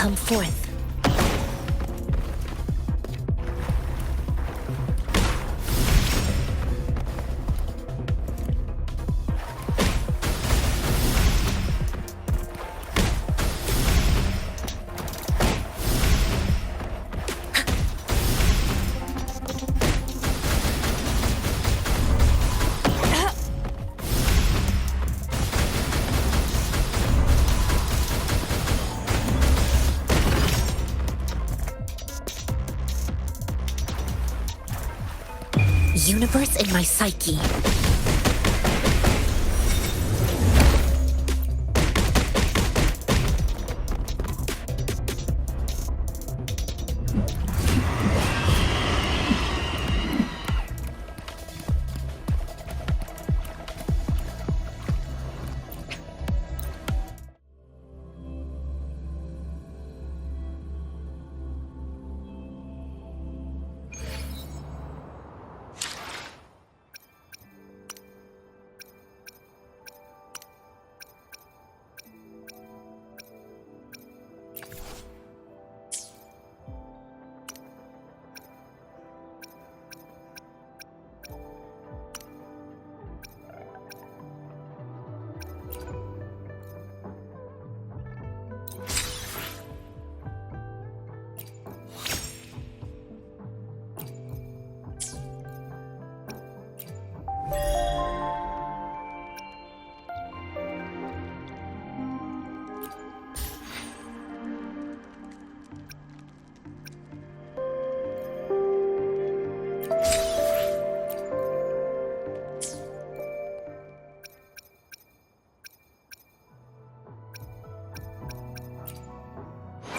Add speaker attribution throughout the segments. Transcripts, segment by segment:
Speaker 1: Come forth. Universe in my psyche.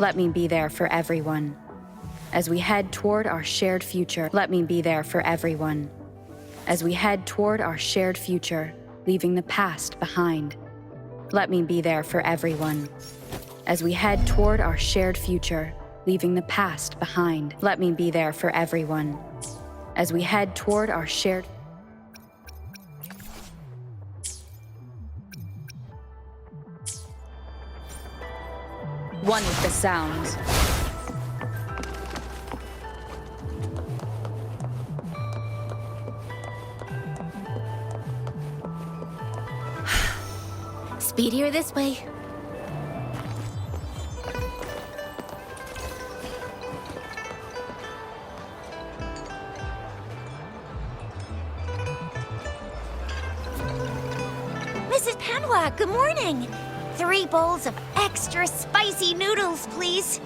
Speaker 1: Let me be there for everyone. As we head toward our shared future, let me be there for everyone. As we head toward our shared future, leaving the past behind. Let me be there for everyone. As we head toward our shared future, leaving the past behind. Let me be there for everyone as we head toward our shared. One with the sounds.
Speaker 2: Speedier this way. Mrs. Panwa, good morning. 3 bowls of extra spicy noodles, please.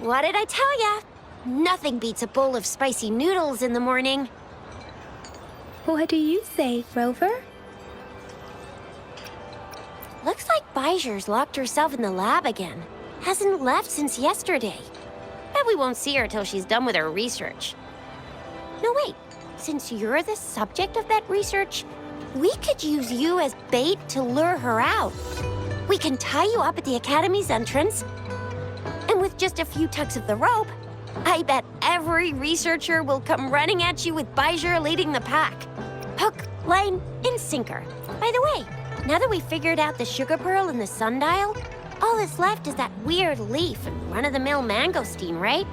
Speaker 2: What did I tell ya? Nothing beats a bowl of spicy noodles in the morning.
Speaker 3: What do you say, Rover?
Speaker 2: Looks like Bijur's locked herself in the lab again. Hasn't left since yesterday. Bet we won't see her till she's done with her research. No, wait. Since you're the subject of that research, we could use you as bait to lure her out. We can tie you up at the Academy's entrance, and with just a few tugs of the rope, I bet every researcher will come running at you with Bijur leading the pack. Hook, line, and sinker. By the way, now that we've figured out the sugar pearl and the sundial, all that's left is that weird leaf and run-of-the-mill mangosteen, right?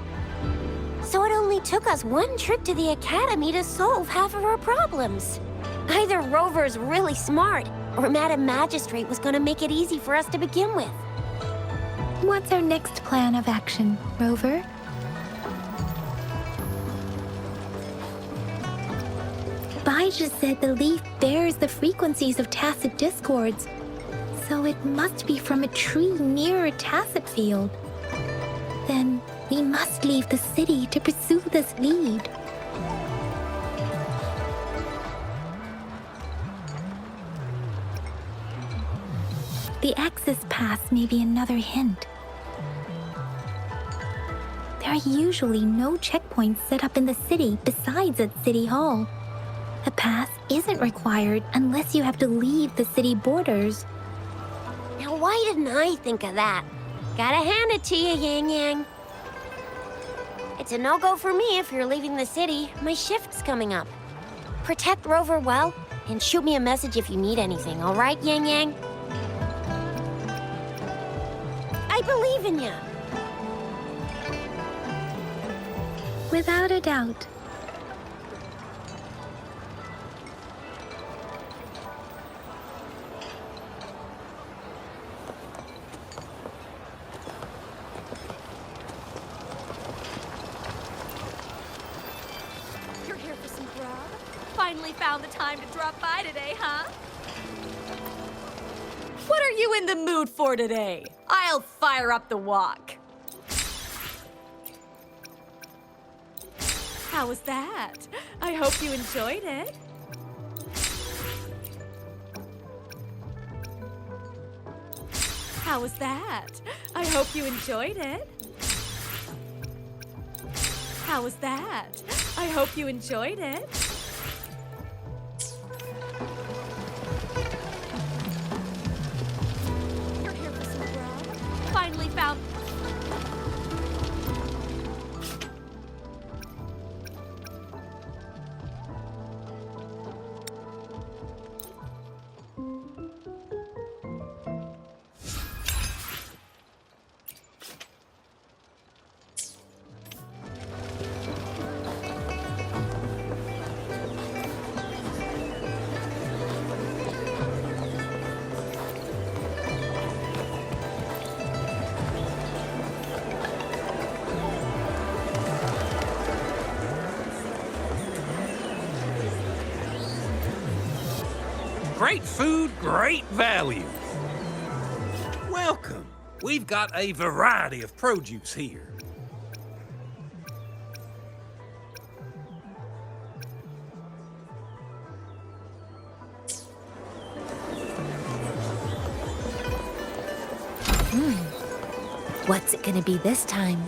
Speaker 2: So it only took us 1 trip to the Academy to solve half of our problems. Either Rover's really smart, or Madam Magistrate was gonna make it easy for us to begin with.
Speaker 3: What's our next plan of action, Rover? Bijur said the leaf bears the frequencies of tacit discords, so it must be from a tree near a tacit field. Then we must leave the city to pursue this lead. The access pass may be another hint. There are usually no checkpoints set up in the city besides at City Hall. A pass isn't required unless you have to leave the city borders.
Speaker 2: Now, why didn't I think of that? Gotta hand it to you, Yang Yang. It's a no-go for me if you're leaving the city. My shift's coming up. Protect Rover well, and shoot me a message if you need anything, all right, Yang Yang? I believe in you.
Speaker 3: Without a doubt.
Speaker 4: You're here for some grub? Finally found the time to drop by today, huh? What are you in the mood for today? I'll fire up the wok. How was that? I hope you enjoyed it. How was that? I hope you enjoyed it. How was that? I hope you enjoyed it. You're here for some grub? Finally found...
Speaker 5: Great food, great value. Welcome. We've got a variety of produce here.
Speaker 2: What's it gonna be this time?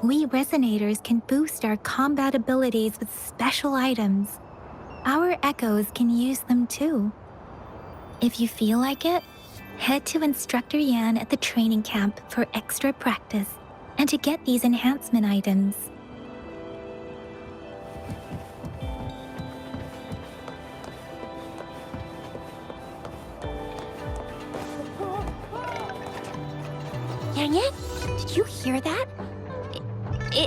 Speaker 3: we resonators can boost our combat abilities with special items. Our echoes can use them too. If you feel like it, head to Instructor Yan at the training camp for extra practice and to get these enhancement items.
Speaker 2: Yang Yang, did you hear that?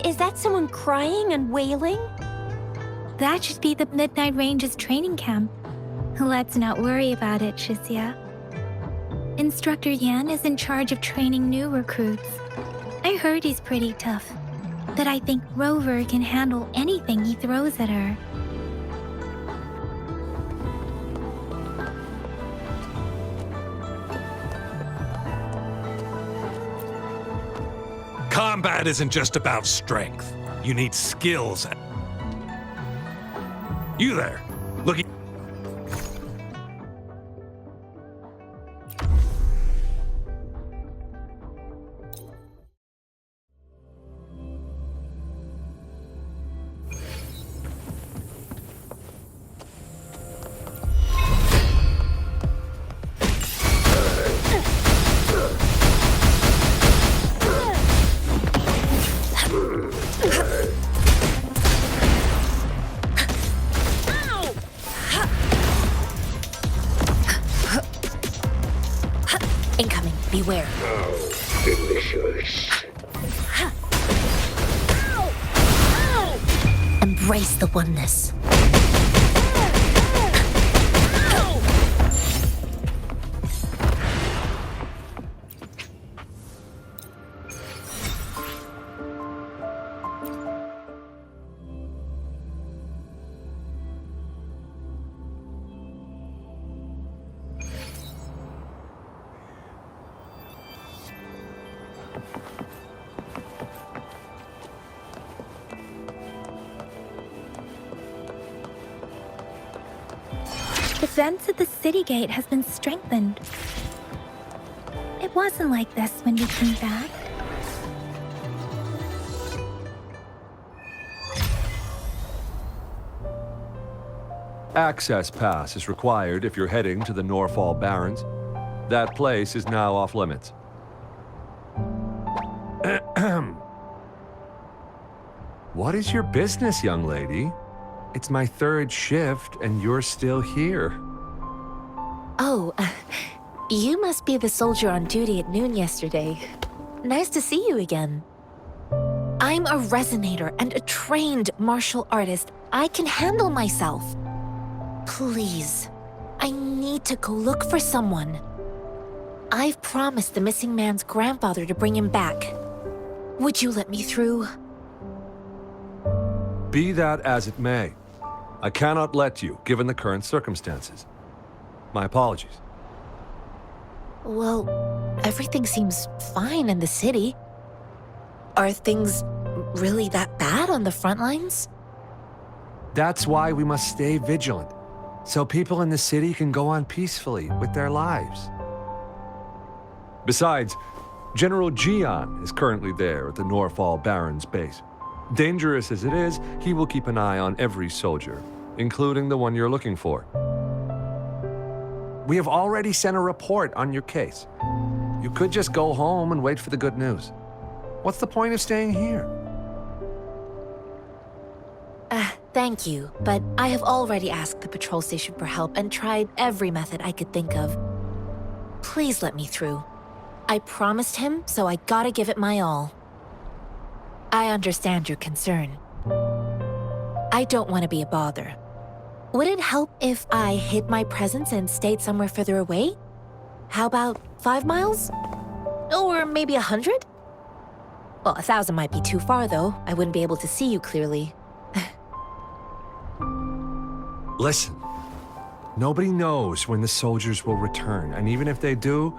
Speaker 2: Is that someone crying and wailing?
Speaker 3: That should be the Midnight Ranges training camp. Let's not worry about it, Shisia. Instructor Yan is in charge of training new recruits. I heard he's pretty tough, but I think Rover can handle anything he throws at her.
Speaker 5: Combat isn't just about strength. You need skills. You there, looking.
Speaker 2: Incoming, beware.
Speaker 6: Delicious.
Speaker 2: Embrace the oneness.
Speaker 3: The fence at the city gate has been strengthened. It wasn't like this when we came back.
Speaker 7: Access pass is required if you're heading to the Norfall Barrens. That place is now off limits. What is your business, young lady? It's my third shift, and you're still here.
Speaker 8: Oh, you must be the soldier on duty at noon yesterday. Nice to see you again. I'm a resonator and a trained martial artist. I can handle myself. Please, I need to go look for someone. I've promised the missing man's grandfather to bring him back. Would you let me through?
Speaker 7: Be that as it may, I cannot let you, given the current circumstances. My apologies.
Speaker 8: Well, everything seems fine in the city. Are things really that bad on the front lines?
Speaker 7: That's why we must stay vigilant, so people in the city can go on peacefully with their lives. Besides, General Jian is currently there at the Norfall Barrens base. Dangerous as it is, he will keep an eye on every soldier, including the one you're looking for. We have already sent a report on your case. You could just go home and wait for the good news. What's the point of staying here?
Speaker 8: Thank you, but I have already asked the patrol station for help and tried every method I could think of. Please let me through. I promised him, so I gotta give it my all. I understand your concern. I don't want to be a bother. Would it help if I hid my presence and stayed somewhere further away? How about 5 miles? Or maybe 100? Well, 1,000 might be too far, though. I wouldn't be able to see you clearly.
Speaker 7: Listen, nobody knows when the soldiers will return, and even if they do,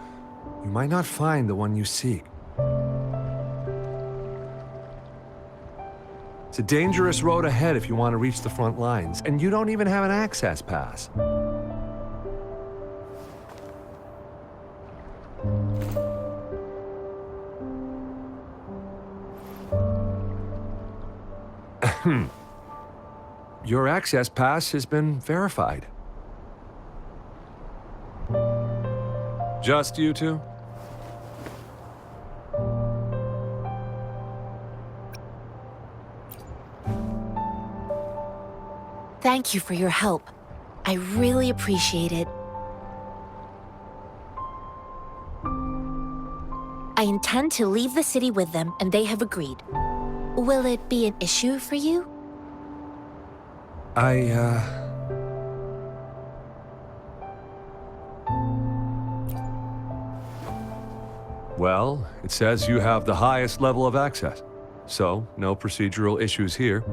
Speaker 7: you might not find the one you seek. It's a dangerous road ahead if you want to reach the front lines, and you don't even have an access pass. Your access pass has been verified. Just you two?
Speaker 8: Thank you for your help. I really appreciate it. I intend to leave the city with them, and they have agreed. Will it be an issue for you?
Speaker 7: Well, it says you have the highest level of access, so no procedural issues here.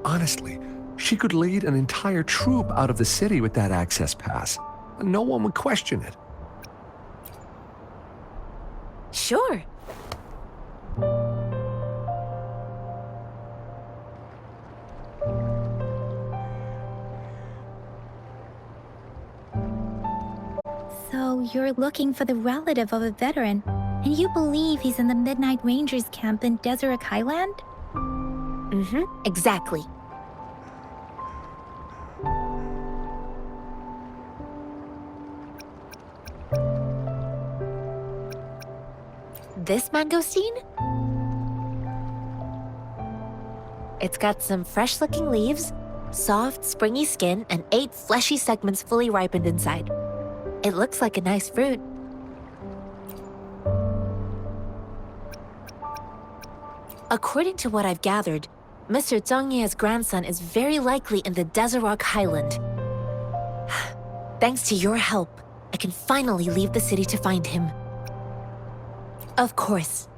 Speaker 7: Honestly, she could lead an entire troop out of the city with that access pass. No one would question it.
Speaker 8: Sure.
Speaker 3: So you're looking for the relative of a veteran, and you believe he's in the Midnight Rangers camp in Deseret Highland?
Speaker 8: Exactly. This mangosteen? It's got some fresh-looking leaves, soft, springy skin, and 8 fleshy segments fully ripened inside. It looks like a nice fruit. According to what I've gathered, Mr. Zhongye's grandson is very likely in the Deseret Highland. Thanks to your help, I can finally leave the city to find him. Of course.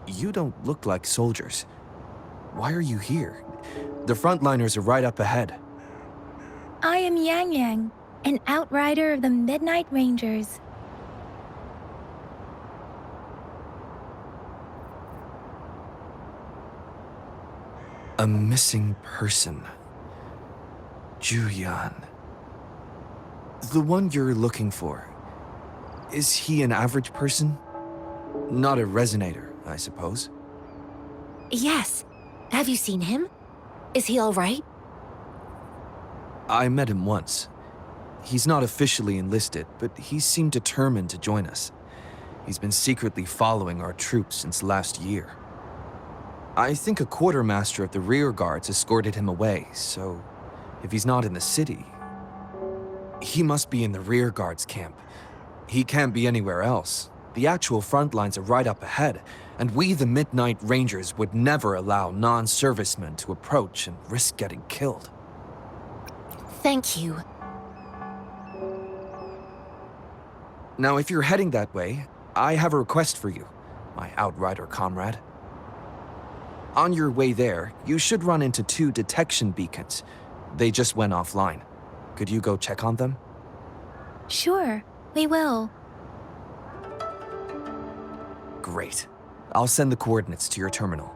Speaker 9: You don't look like soldiers. Why are you here? The frontliners are right up ahead.
Speaker 3: I am Yang Yang, an outrider of the Midnight Rangers.
Speaker 9: A missing person. Juyan. The one you're looking for. Is he an average person? Not a resonator, I suppose.
Speaker 8: Yes. Have you seen him? Is he all right?
Speaker 9: I met him once. He's not officially enlisted, but he seemed determined to join us. He's been secretly following our troops since last year. I think a quartermaster of the rear guards escorted him away, so if he's not in the city, he must be in the rear guards camp. He can't be anywhere else. The actual front lines are right up ahead, and we, the Midnight Rangers, would never allow non-servicemen to approach and risk getting killed.
Speaker 8: Thank you.
Speaker 9: Now, if you're heading that way, I have a request for you, my outrider comrade. On your way there, you should run into 2 detection beacons. They just went offline. Could you go check on them?
Speaker 3: Sure, we will.
Speaker 9: Great. I'll send the coordinates to your terminal.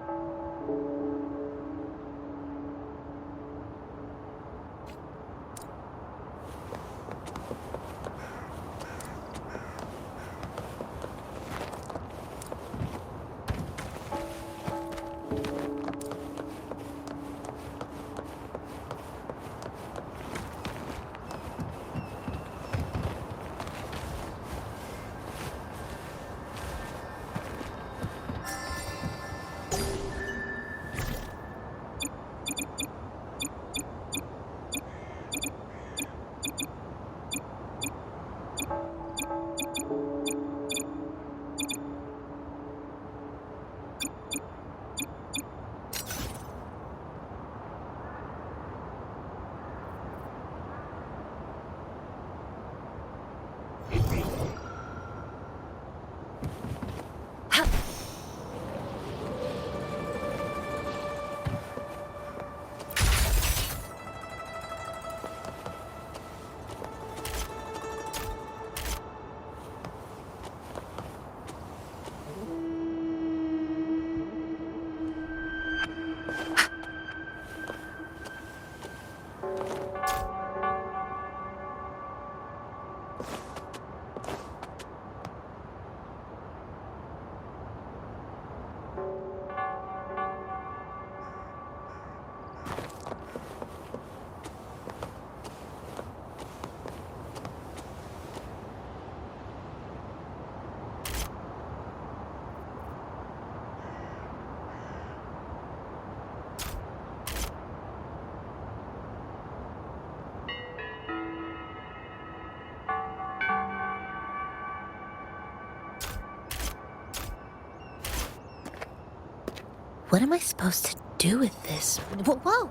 Speaker 8: What am I supposed to do with this? Whoa!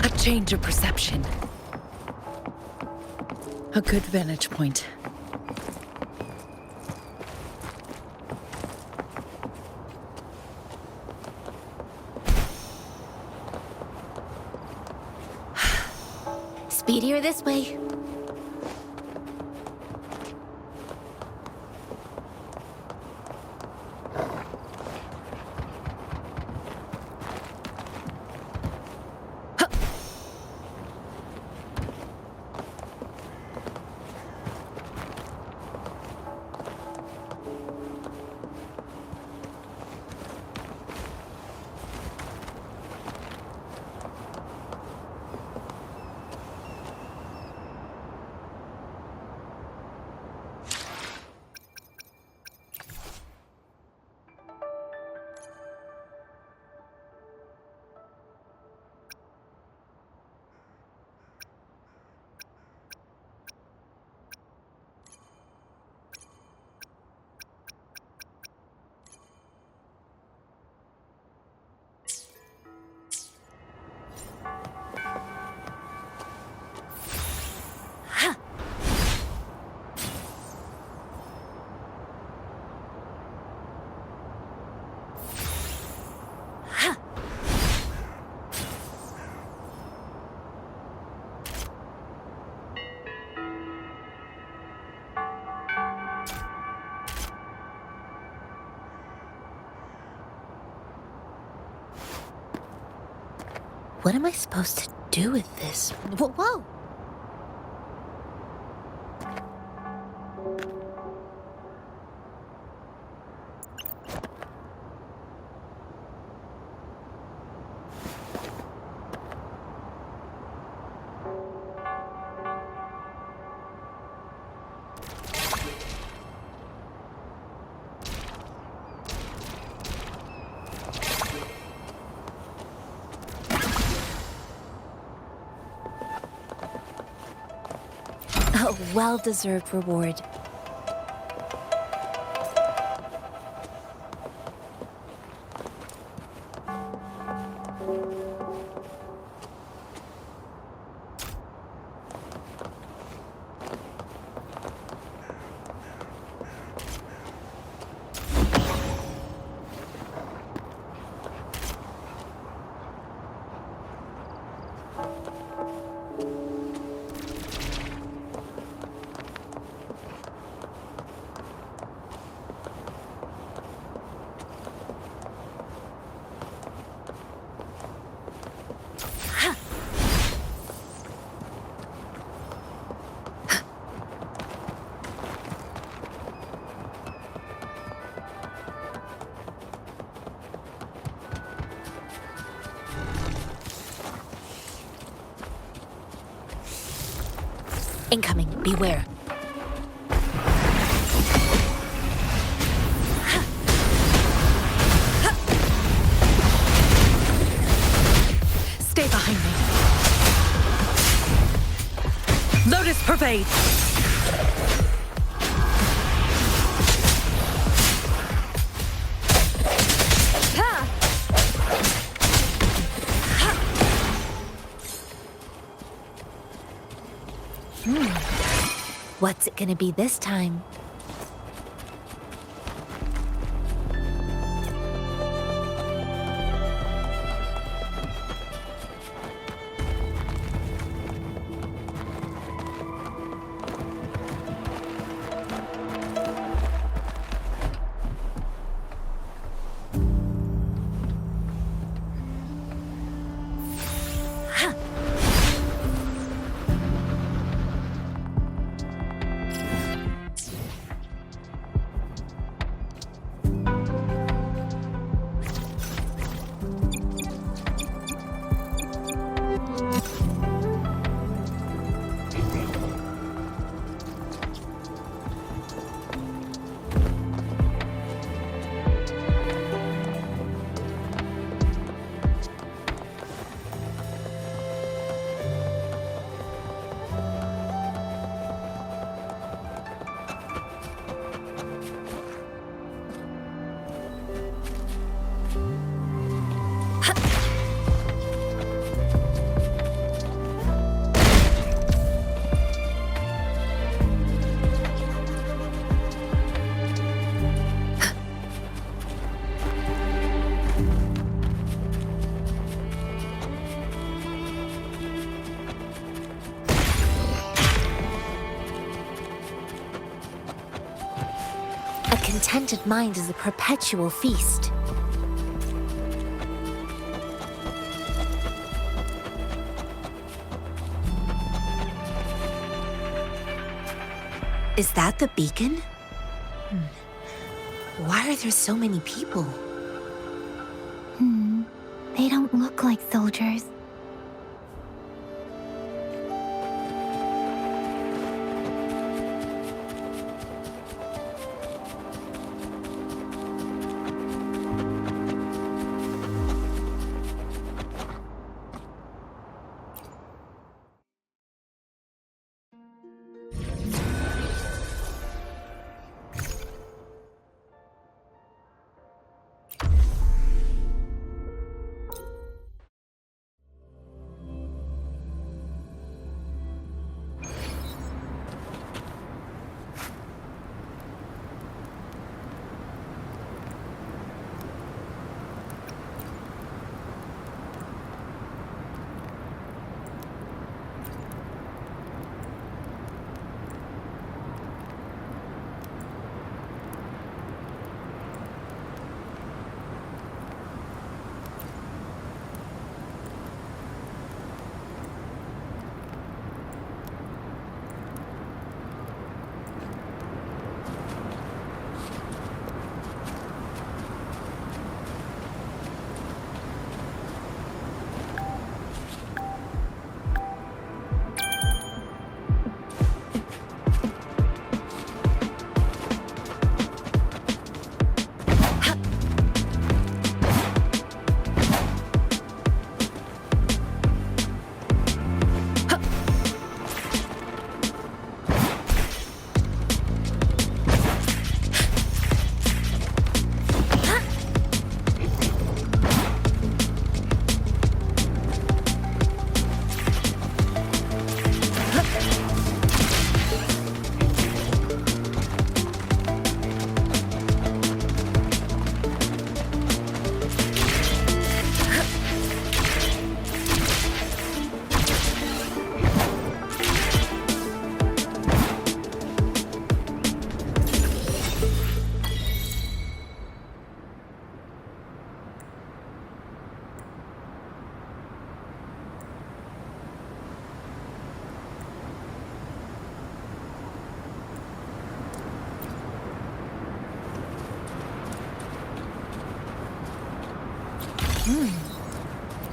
Speaker 10: A change of perception. A good vantage point.
Speaker 3: Speedier this way.
Speaker 8: What am I supposed to do with this? Whoa! A well-deserved reward. Incoming, beware.
Speaker 10: Stay behind me. Lotus pervade!
Speaker 8: What's it gonna be this time? contented mind is a perpetual feast. Is that the beacon? Why are there so many people?
Speaker 3: They don't look like soldiers.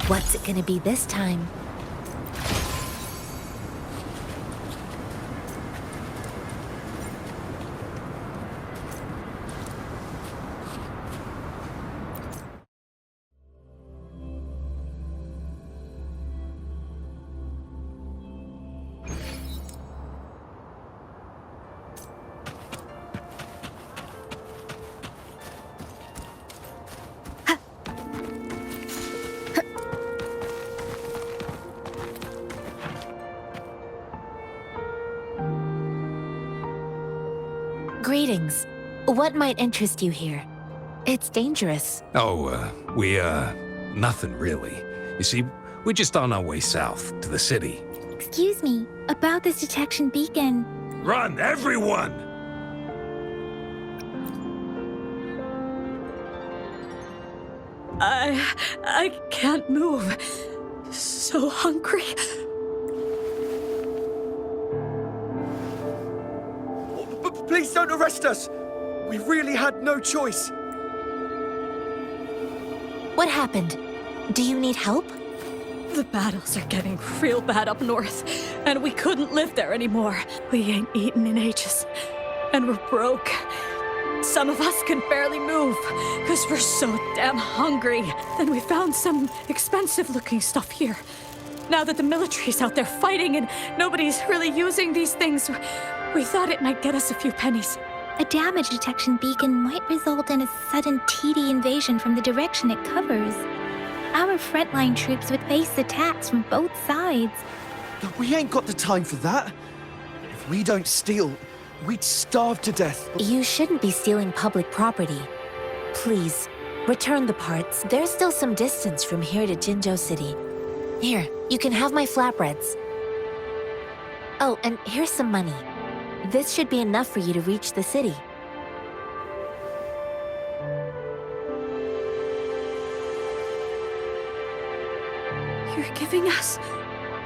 Speaker 8: What's it gonna be this time? Greetings. What might interest you here? It's dangerous.
Speaker 5: Oh, nothing really. You see, we're just on our way south to the city.
Speaker 3: Excuse me, about this detection beacon.
Speaker 5: Run, everyone!
Speaker 10: I can't move. So hungry.
Speaker 9: Please don't arrest us! We really had no choice.
Speaker 8: What happened? Do you need help?
Speaker 10: The battles are getting real bad up north, and we couldn't live there anymore. We ain't eaten in ages, and we're broke. Some of us can barely move, because we're so damn hungry. Then we found some expensive-looking stuff here. Now that the military's out there fighting and nobody's really using these things, we thought it might get us a few pennies.
Speaker 3: A damage detection beacon might result in a sudden TD invasion from the direction it covers. Our frontline troops would face attacks from both sides.
Speaker 9: We ain't got the time for that. If we don't steal, we'd starve to death.
Speaker 8: You shouldn't be stealing public property. Please, return the parts. There's still some distance from here to Jinzhou City. Here, you can have my flatbreads. Oh, and here's some money. This should be enough for you to reach the city.
Speaker 10: for giving us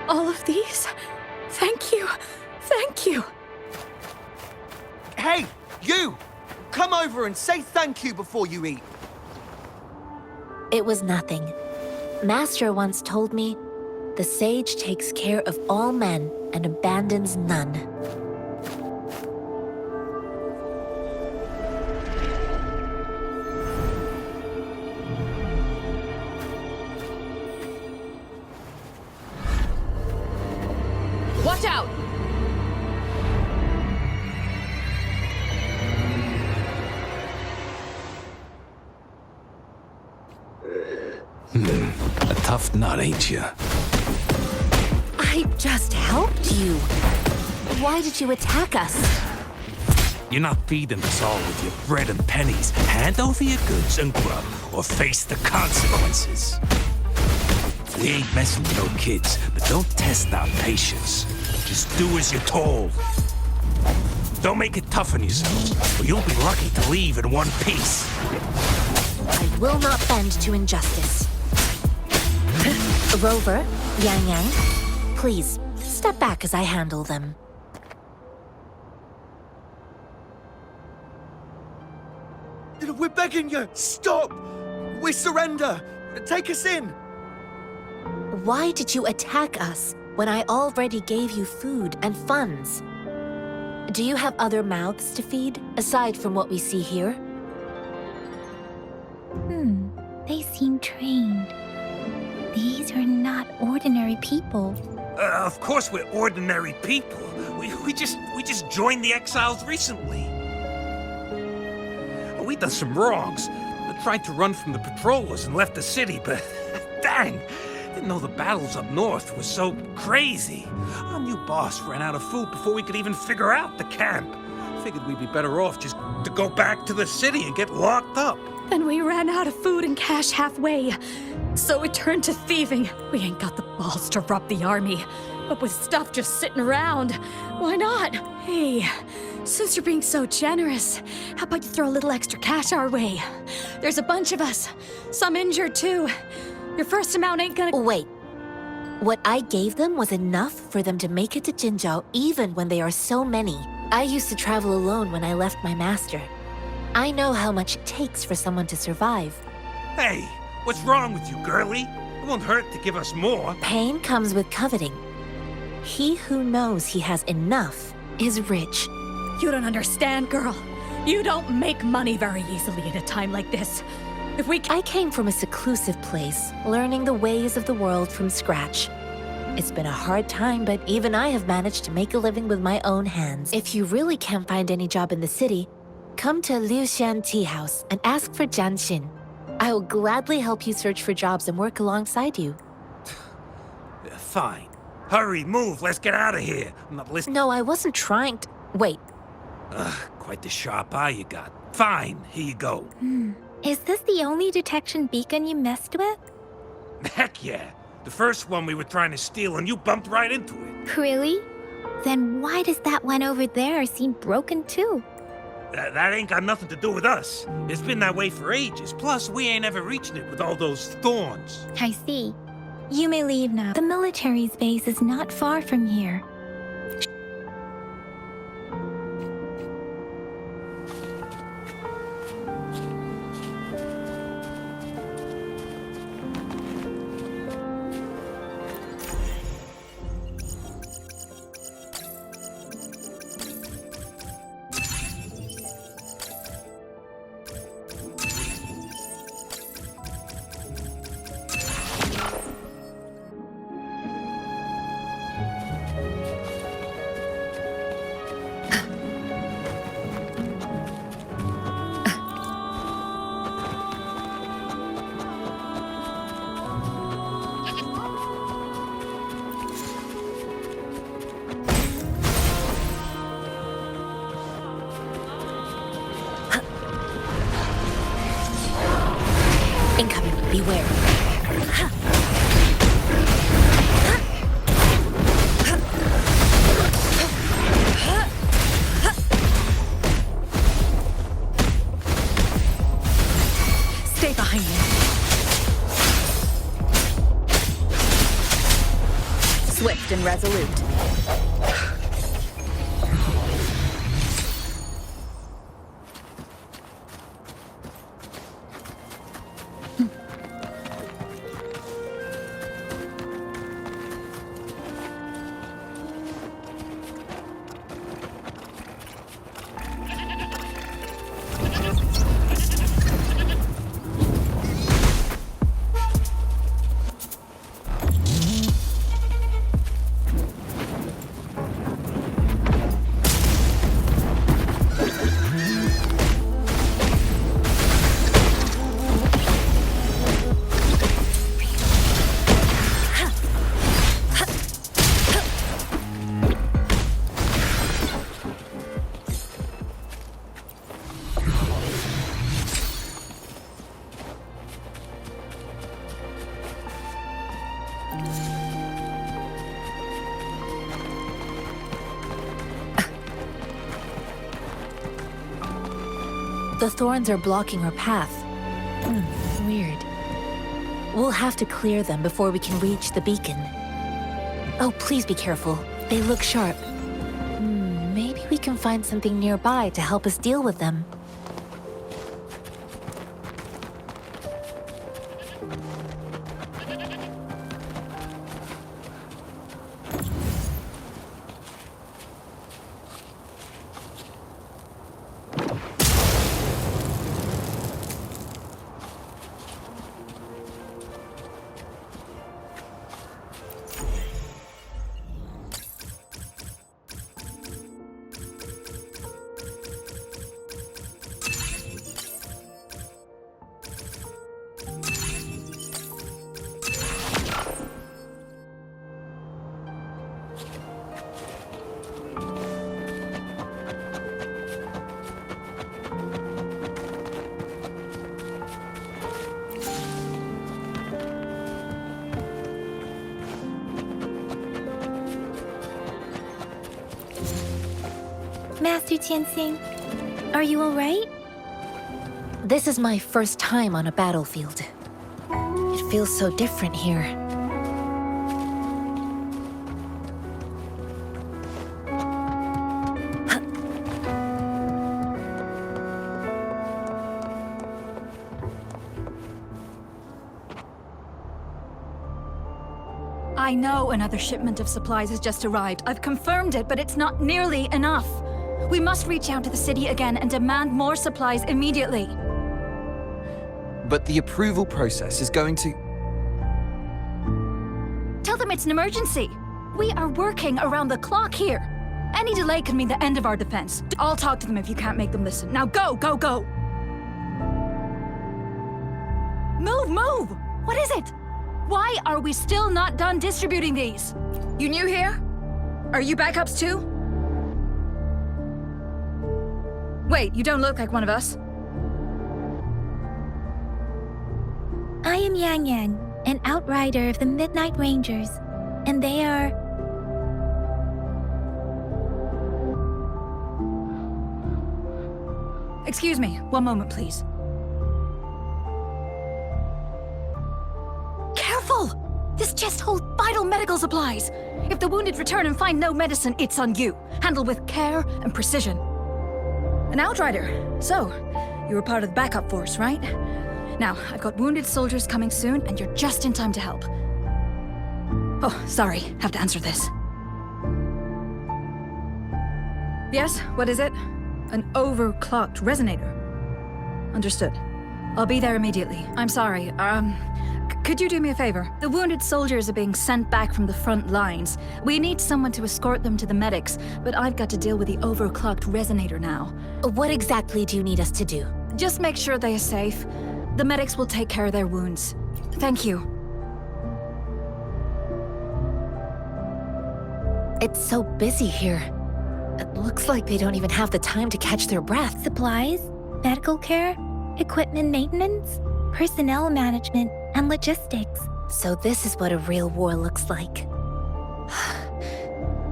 Speaker 10: all of these. Thank you. Thank you.
Speaker 11: Hey, you! Come over and say thank you before you eat.
Speaker 8: It was nothing. Master once told me, the sage takes care of all men and abandons none.
Speaker 10: Watch out!
Speaker 5: A tough nut, ain't you?
Speaker 8: I just helped you. Why did you attack us?
Speaker 5: You're not feeding us all with your bread and pennies. Hand over your goods and grub, or face the consequences. We ain't messing with no kids, but don't test our patience. Just do as you're told. Don't make it tough on yourselves, or you'll be lucky to leave in one piece.
Speaker 8: I will not bend to injustice. Rover, Yang Yang, please, step back as I handle them.
Speaker 11: We're begging you, stop! We surrender! Take us in!
Speaker 8: Why did you attack us when I already gave you food and funds? Do you have other mouths to feed, aside from what we see here?
Speaker 3: They seem trained. These are not ordinary people.
Speaker 5: Of course we're ordinary people. We just joined the exiles recently. We done some wrongs. We tried to run from the patrollers and left the city, but dang, didn't know the battles up north were so crazy. Our new boss ran out of food before we could even figure out the camp. Figured we'd be better off just to go back to the city and get locked up.
Speaker 10: Then we ran out of food and cash halfway. So we turned to thieving. We ain't got the balls to rob the army. But with stuff just sitting around, why not? Hey, since you're being so generous, how about you throw a little extra cash our way? There's a bunch of us, some injured too. Your first amount ain't gonna—
Speaker 8: Wait. What I gave them was enough for them to make it to Jinzhou even when they are so many. I used to travel alone when I left my master. I know how much it takes for someone to survive.
Speaker 5: Hey, what's wrong with you, girlie? It won't hurt to give us more.
Speaker 8: Pain comes with coveting. He who knows he has enough is rich.
Speaker 10: You don't understand, girl. You don't make money very easily at a time like this. If we—
Speaker 8: I came from a seclusive place, learning the ways of the world from scratch. It's been a hard time, but even I have managed to make a living with my own hands. If you really can't find any job in the city, come to Liu Xian Tea House and ask for Jian Xin. I will gladly help you search for jobs and work alongside you.
Speaker 5: Fine. Hurry, move, let's get out of here. I'm not listening.
Speaker 8: No, I wasn't trying to— Wait.
Speaker 5: Quite the sharp eye you got. Fine, here you go.
Speaker 3: Is this the only detection beacon you messed with?
Speaker 5: Heck yeah. The first one we were trying to steal and you bumped right into it.
Speaker 3: Really? Then why does that one over there seem broken too?
Speaker 5: That ain't got nothing to do with us. It's been that way for ages. Plus, we ain't ever reaching it with all those thorns.
Speaker 3: I see. You may leave now. The military's base is not far from here.
Speaker 8: Incoming, beware.
Speaker 10: Stay behind me.
Speaker 1: focused and resolute.
Speaker 8: The thorns are blocking our path. Weird. We'll have to clear them before we can reach the beacon. Oh, please be careful. They look sharp. Maybe we can find something nearby to help us deal with them.
Speaker 3: Master Tianxing, are you alright?
Speaker 8: This is my first time on a battlefield. It feels so different here.
Speaker 10: I know another shipment of supplies has just arrived. I've confirmed it, but it's not nearly enough. We must reach out to the city again and demand more supplies immediately.
Speaker 9: But the approval process is going to...
Speaker 10: Tell them it's an emergency. We are working around the clock here. Any delay can mean the end of our defense. I'll talk to them if you can't make them listen. Now go, go, go! Move, move! What is it? Why are we still not done distributing these? You new here? Are you backups too? Wait, you don't look like one of us.
Speaker 3: I am Yang Yang, an outrider of the Midnight Rangers, and they are...
Speaker 10: Excuse me, one moment, please. Careful! This chest holds vital medical supplies. If the wounded return and find no medicine, it's on you. Handle with care and precision. An outrider. So, you were part of the backup force, right? Now, I've got wounded soldiers coming soon, and you're just in time to help. Oh, sorry. Have to answer this. Yes, what is it? An overclocked resonator. Understood. I'll be there immediately. I'm sorry, could you do me a favor? The wounded soldiers are being sent back from the front lines. We need someone to escort them to the medics, but I've got to deal with the overclocked resonator now.
Speaker 8: What exactly do you need us to do?
Speaker 10: Just make sure they are safe. The medics will take care of their wounds. Thank you.
Speaker 8: It's so busy here. It looks like they don't even have the time to catch their breath.
Speaker 3: Supplies, medical care, equipment maintenance, personnel management, and logistics.
Speaker 8: So this is what a real war looks like.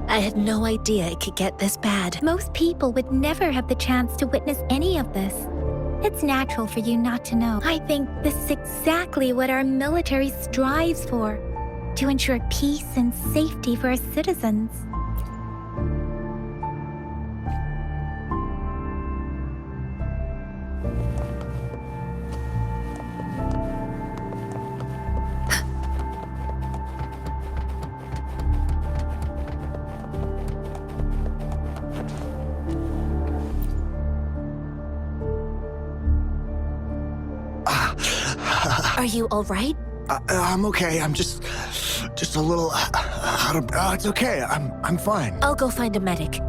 Speaker 8: I had no idea it could get this bad.
Speaker 3: Most people would never have the chance to witness any of this. It's natural for you not to know. I think this is exactly what our military strives for. to ensure peace and safety for our citizens.
Speaker 8: Are you all right?
Speaker 11: I'm okay. I'm just a little out of. It's okay. I'm fine.
Speaker 8: I'll go find a medic.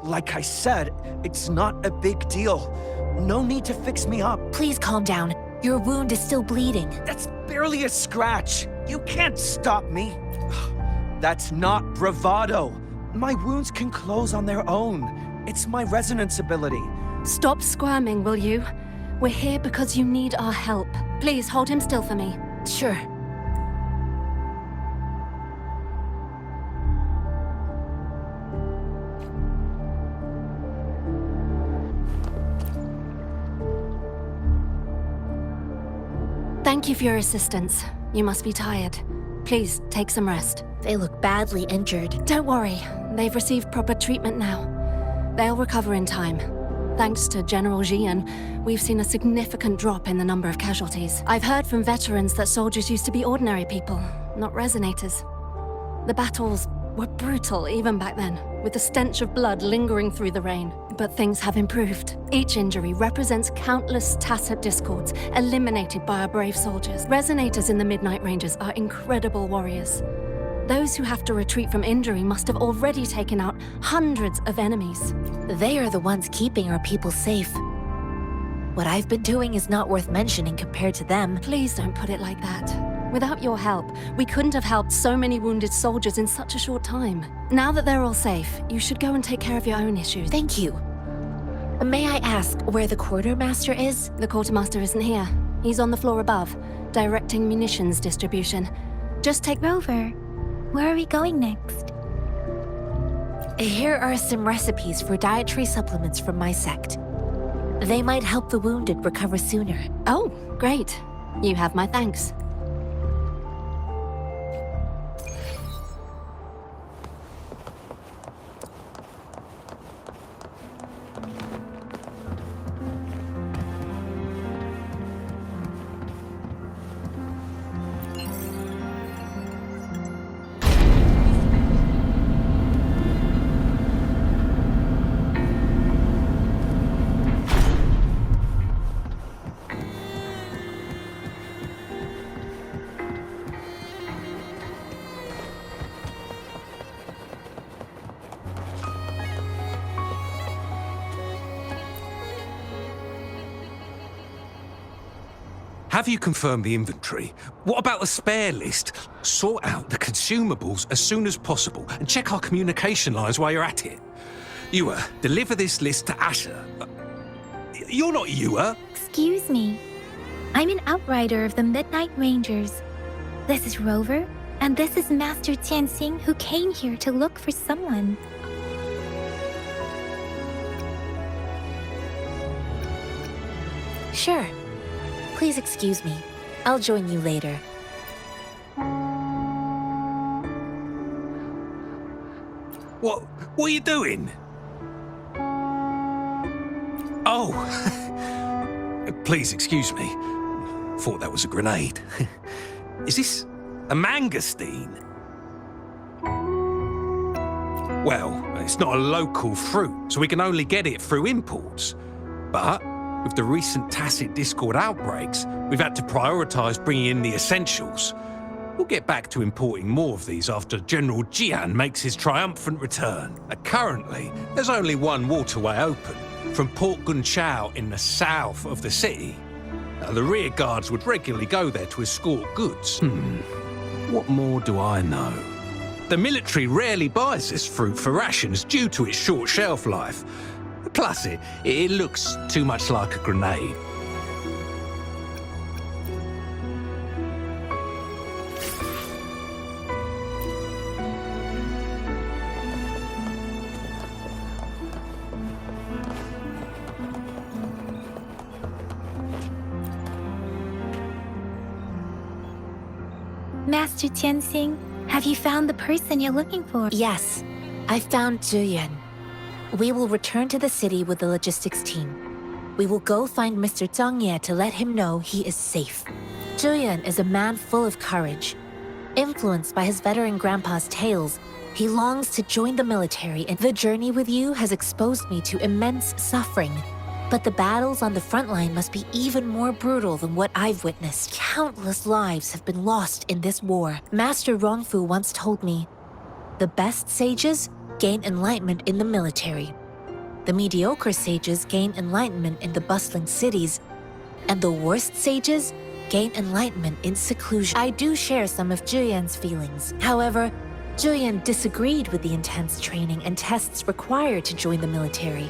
Speaker 11: Like I said, it's not a big deal. No need to fix me up.
Speaker 8: Please calm down. Your wound is still bleeding.
Speaker 11: That's barely a scratch. You can't stop me. That's not bravado. My wounds can close on their own. It's my resonance ability.
Speaker 10: Stop squirming, will you? We're here because you need our help. Please hold him still for me.
Speaker 8: Sure.
Speaker 10: Thank you for your assistance. You must be tired. Please, take some rest.
Speaker 8: They look badly injured.
Speaker 10: Don't worry. They've received proper treatment now. They'll recover in time. Thanks to General Jian, we've seen a significant drop in the number of casualties. I've heard from veterans that soldiers used to be ordinary people, not resonators. The battles were brutal even back then, with the stench of blood lingering through the rain. But things have improved. Each injury represents countless tacit discords eliminated by our brave soldiers. Resonators in the Midnight Rangers are incredible warriors. Those who have to retreat from injury must have already taken out hundreds of enemies.
Speaker 8: They are the ones keeping our people safe. What I've been doing is not worth mentioning compared to them.
Speaker 10: Please don't put it like that. Without your help, we couldn't have helped so many wounded soldiers in such a short time. Now that they're all safe, you should go and take care of your own issues.
Speaker 8: Thank you. May I ask where the quartermaster is?
Speaker 10: The quartermaster isn't here. He's on the floor above, directing munitions distribution. Just take...
Speaker 3: Rover, where are we going next?
Speaker 8: Here are some recipes for dietary supplements from my sect. They might help the wounded recover sooner.
Speaker 10: Oh, great. You have my thanks.
Speaker 5: Have you confirmed the inventory? What about the spare list? Sort out the consumables as soon as possible and check our communication lines while you're at it. Ewa, deliver this list to Asher. You're not Ewa.
Speaker 3: Excuse me. I'm an outrider of the Midnight Rangers. This is Rover, and this is Master Tianxing, who came here to look for someone.
Speaker 8: Sure. Please excuse me. I'll join you later.
Speaker 5: What are you doing? Oh. Please excuse me. Thought that was a grenade. Is this a mangosteen? Well, it's not a local fruit, so we can only get it through imports. But with the recent tacit discord outbreaks, we've had to prioritize bringing in the essentials. We'll get back to importing more of these after General Jian makes his triumphant return. Currently, there's only one waterway open, from Port Gunchao in the south of the city. The rear guards would regularly go there to escort goods. What more do I know? The military rarely buys this fruit for rations due to its short shelf life. Plus, it looks too much like a grenade.
Speaker 3: Master Tianxing, have you found the person you're looking for?
Speaker 8: Yes, I found Zhuyan. We will return to the city with the logistics team. We will go find Mr. Zhang Ye to let him know he is safe. Zhuyan is a man full of courage. Influenced by his veteran grandpa's tales, he longs to join the military, and the journey with you has exposed me to immense suffering. But the battles on the front line must be even more brutal than what I've witnessed. Countless lives have been lost in this war. Master Rongfu once told me, the best sages gain enlightenment in the military. The mediocre sages gain enlightenment in the bustling cities, and the worst sages gain enlightenment in seclusion. I do share some of Zhuyan's feelings. However, Zhuyan disagreed with the intense training and tests required to join the military.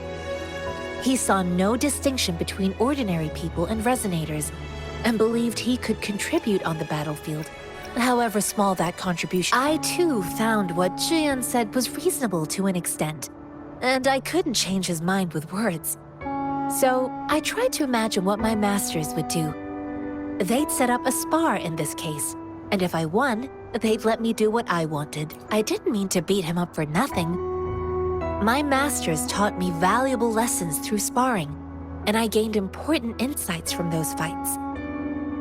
Speaker 8: He saw no distinction between ordinary people and resonators, and believed he could contribute on the battlefield, however small that contribution. I too found what Zhuyan said was reasonable to an extent, and I couldn't change his mind with words. So I tried to imagine what my masters would do. They'd set up a spar in this case, and if I won, they'd let me do what I wanted. I didn't mean to beat him up for nothing. My masters taught me valuable lessons through sparring, and I gained important insights from those fights.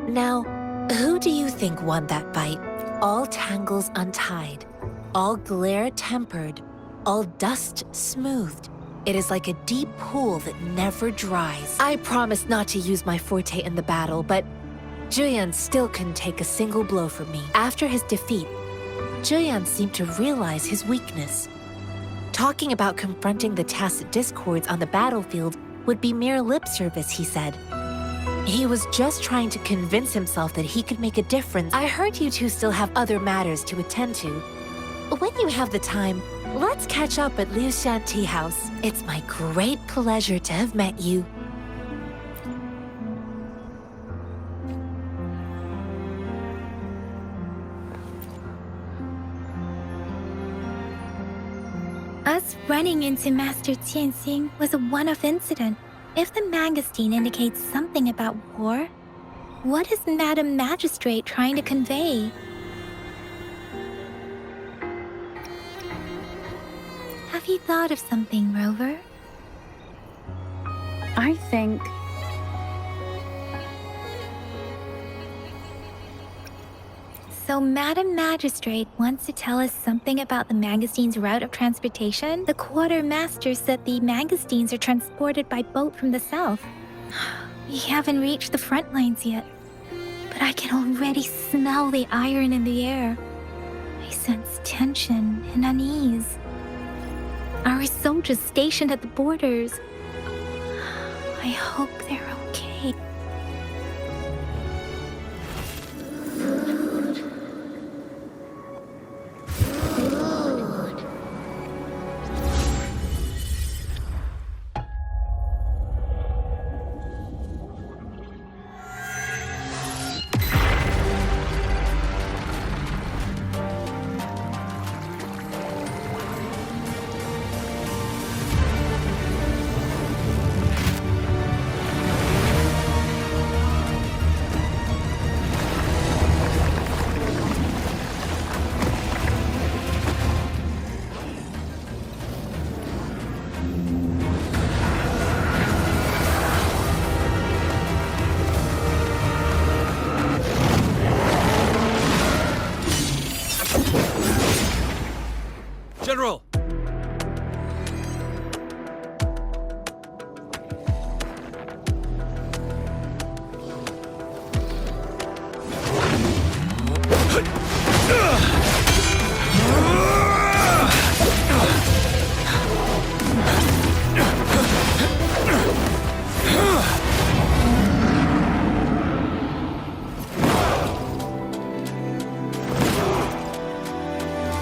Speaker 8: Now, who do you think won that fight? All tangles untied, all glare tempered, all dust smoothed. It is like a deep pool that never dries. I promised not to use my forte in the battle, but Zhuyan still couldn't take a single blow from me. After his defeat, Zhuyan seemed to realize his weakness. Talking about confronting the tacit discords on the battlefield would be mere lip service, he said. He was just trying to convince himself that he could make a difference. I heard you two still have other matters to attend to. When you have the time, let's catch up at Liu Shan Tea House. It's my great pleasure to have met you.
Speaker 3: Us running into Master Tianxing was a one-off incident. If the magazine indicates something about war, what is Madam Magistrate trying to convey? Have you thought of something, Rover?
Speaker 1: I think...
Speaker 3: So Madam Magistrate wants to tell us something about the magazine's route of transportation? The quartermaster said the magazines are transported by boat from the south. We haven't reached the front lines yet, but I can already smell the iron in the air. I sense tension and unease. Our soldiers stationed at the borders. I hope they're okay.
Speaker 5: General!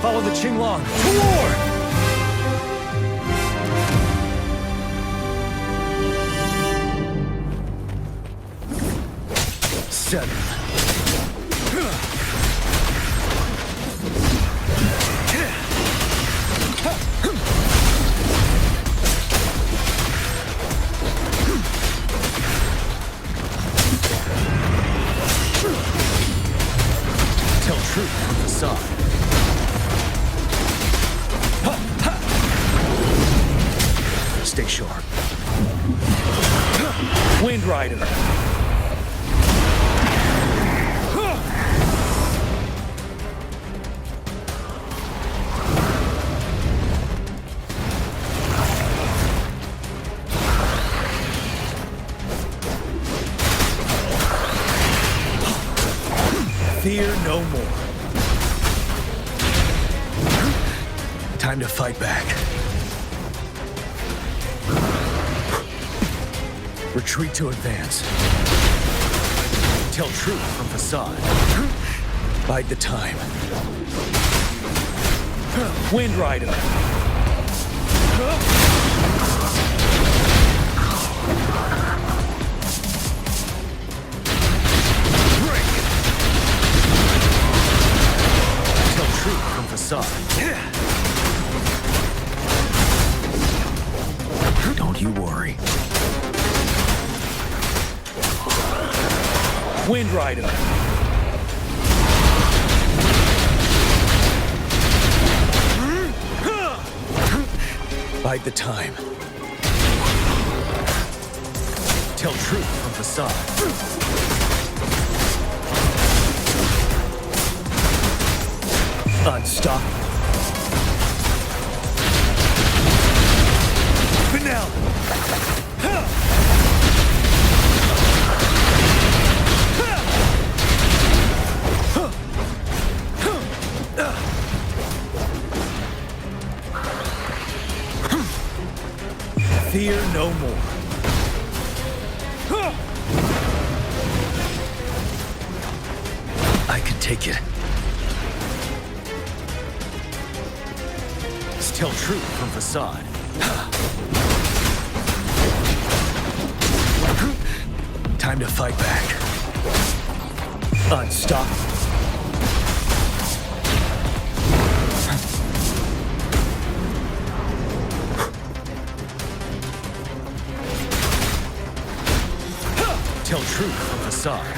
Speaker 11: Follow the Qinglong to war! 7. Tell Thru truth from facade. Stay sharp. Wind Rider. Fear no more. Time to fight back. Retreat to advance. Tell truth from facade. Bide the time. Wind Rider. Break. Tell truth from facade. Don't you worry. Wind Rider. Bide the time. Tell truth from facade. Unstoppable. Finale. Fear no more. I can take it. Still truth from facade. Time to fight back. Unstoppable. Tell truth from facade.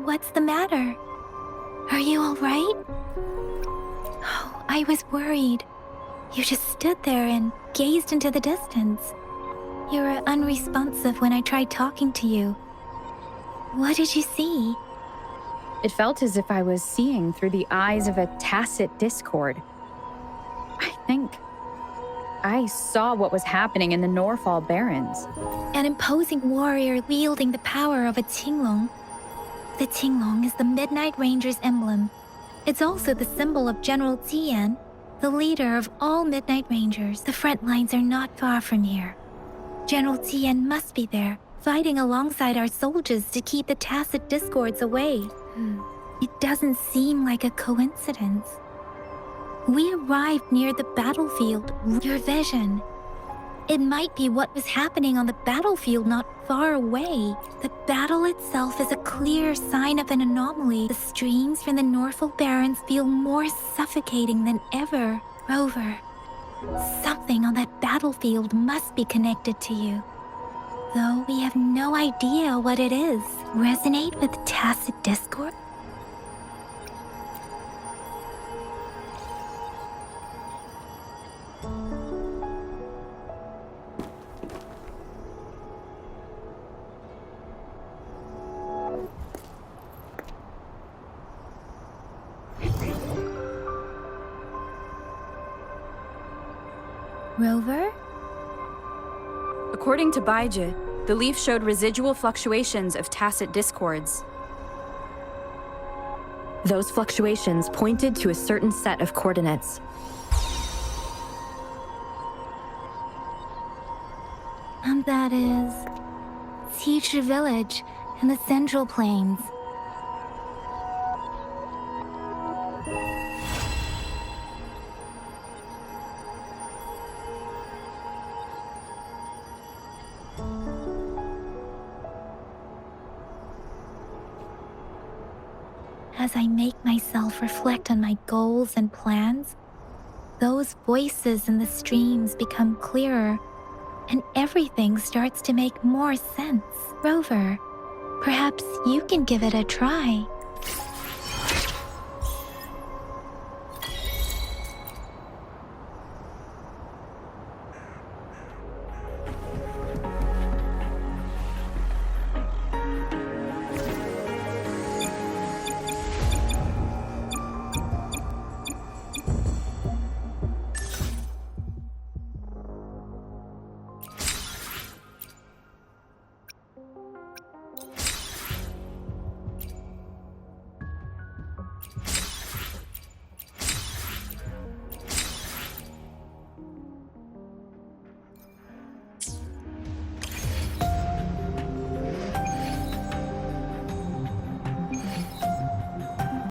Speaker 3: What's the matter? Are you all right? Oh, I was worried. You just stood there and gazed into the distance. You were unresponsive when I tried talking to you. What did you see?
Speaker 1: It felt as if I was seeing through the eyes of a tacit discord. I think I saw what was happening in the Norfall Barrens.
Speaker 3: An imposing warrior wielding the power of a Tinglong. The Tinglong is the Midnight Ranger's emblem. It's also the symbol of General Tian, the leader of all Midnight Rangers. The front lines are not far from here. General Tian must be there, fighting alongside our soldiers to keep the tacit discords away. It doesn't seem like a coincidence. We arrived near the battlefield. Your vision. It might be what was happening on the battlefield not far away. The battle itself is a clear sign of an anomaly. The streams from the Norfall Barrens feel more suffocating than ever. Rover, something on that battlefield must be connected to you. Though we have no idea what it is. Resonate with tacit discord? Rover?
Speaker 12: According to Baiji, the leaf showed residual fluctuations of tacit discords.
Speaker 1: Those fluctuations pointed to a certain set of coordinates.
Speaker 3: And that is Teacher Village in the Central Plains. as I make myself reflect on my goals and plans, those voices in the streams become clearer, and everything starts to make more sense. Rover, perhaps you can give it a try.